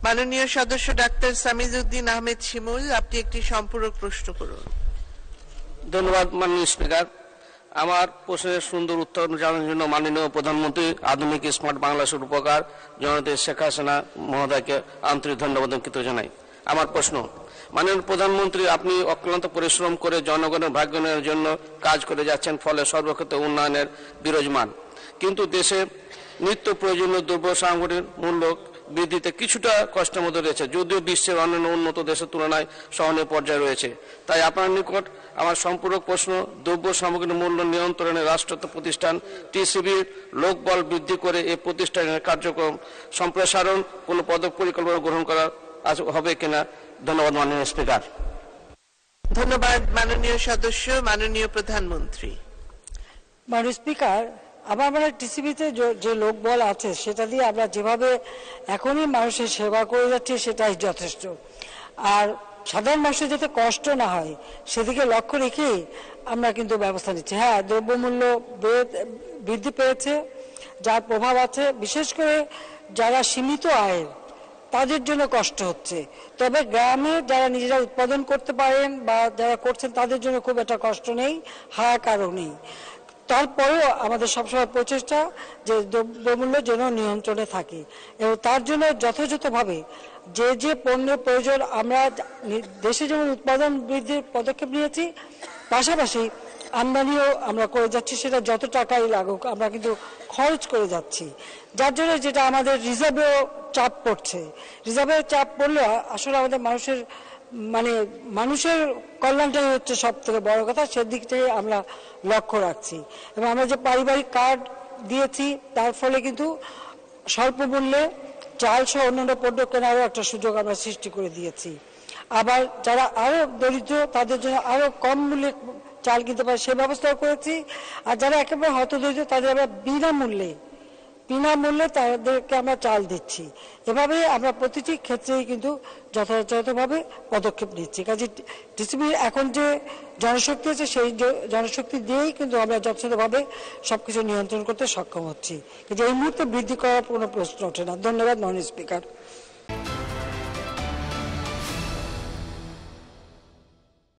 মাননীয় সদস্য ডাক্তার সামিজউদ্দিন আহমেদ শিমুল, আপনি একটি সম্পূরক প্রশ্ন করুন। ধন্যবাদ মাননীয় স্পিকার। আমার প্রশ্নের সুন্দর উত্তর জানানোর জন্য মাননীয় প্রধানমন্ত্রী আধুনিক স্মার্ট বাংলাদেশের উপকার জননেত্রী শেখ হাসিনা মহোদয়কে আন্তরিক ধন্যবাদ কৃতজ্ঞতা জানাই। আমার প্রশ্ন, মাননীয় প্রধানমন্ত্রী, আপনি অক্লান্ত পরিশ্রম করে জনগণের ভাগ্যের জন্য কাজ করে যাচ্ছেন, ফলে সর্বক্ষেত্রে উন্নয়নের বিরাজমান। কিন্তু দেশে নিত্য প্রয়োজনীয় দ্রব্য সামগ্রীর মূল্য বৃদ্ধিতে কিছুটা কষ্টের মধ্যে রয়েছে, যদিও বিশ্বের অন্যান্য উন্নত দেশের তুলনায় সহনীয় পর্যায়ে রয়েছে। তাই আপনার নিকট আমার সম্পূরক প্রশ্ন, দ্রব্য সামগ্রীর মূল্য নিয়ন্ত্রণে রাষ্ট্রায়ত্ত প্রতিষ্ঠান টিসিবির লোকবল বৃদ্ধি করে এই প্রতিষ্ঠানের কার্যক্রম সম্প্রসারণ কোনো পরিকল্পনা গ্রহণ করা হবে কিনা? ধন্যবাদ মাননীয় স্পিকার। ধন্যবাদ মাননীয় সদস্য। মাননীয় প্রধানমন্ত্রী। মাননীয় স্পিকার, আমার মনে হয় টিসিবিতে যে লোকবল আছে সেটা দিয়ে আমরা যেভাবে এখনই মানুষের সেবা করে যাচ্ছি সেটাই যথেষ্ট। আর সাধারণ মানুষের যাতে কষ্ট না হয় সেদিকে লক্ষ্য রেখেই আমরা কিন্তু ব্যবস্থা নিচ্ছি। হ্যাঁ, দ্রব্যমূল্য বৃদ্ধি পেয়েছে, যার প্রভাব আছে বিশেষ করে যারা সীমিত আয়ের তাদের জন্য কষ্ট হচ্ছে। তবে গ্রামে যারা নিজেরা উৎপাদন করতে পারেন বা যারা করছেন তাদের জন্য খুব একটা কষ্ট নেই, হাহাকারও নেই। তারপরেও আমাদের সবসময় প্রচেষ্টা যে দ্রব্যমূল্য যেন নিয়ন্ত্রণে থাকে, এবং তার জন্য যথাযথভাবে যে যে পণ্যের প্রয়োজন আমরা দেশে যেমন উৎপাদন বৃদ্ধির পদক্ষেপ নিয়েছি, পাশাপাশি আমদানিও আমরা করে যাচ্ছি। সেটা যত টাকাই লাগুক আমরা কিন্তু খরচ করে যাচ্ছি, যার জন্য যেটা আমাদের রিজার্ভেও চাপ পড়ছে। রিজার্ভের চাপ পড়লে আসলে আমাদের মানুষের কল্যাণটাই হচ্ছে সব থেকে বড় কথা, সেদিক থেকে আমরা লক্ষ্য রাখছি। এবং আমরা যে পারিবারিক কার্ড দিয়েছি তার ফলে কিন্তু স্বল্প মূল্যে চাল সহ অন্যান্য পণ্য কেনারও একটা সুযোগ আমরা সৃষ্টি করে দিয়েছি। আবার যারা আরো দরিদ্র তাদের জন্য আরো কম মূল্যে চাল কিনতে পারে সে ব্যবস্থাও করেছি। আর যারা একেবারে হতদরিদ্র তাদের আমরা বিনামূল্যে তাদেরকে আমরা চাল দিচ্ছি। এভাবে আমরা প্রতিটি ক্ষেত্রেই কিন্তু যথাযথভাবে পদক্ষেপ নিচ্ছি। কাজে টিসিবির এখন যে জনশক্তি আছে সেই জনশক্তি দিয়েই কিন্তু আমরা যথাযথভাবে সবকিছু নিয়ন্ত্রণ করতে সক্ষম হচ্ছি। কিন্তু এই মুহূর্তে বৃদ্ধি করার কোনো প্রশ্ন ওঠে না। ধন্যবাদ মাননীয় স্পিকার।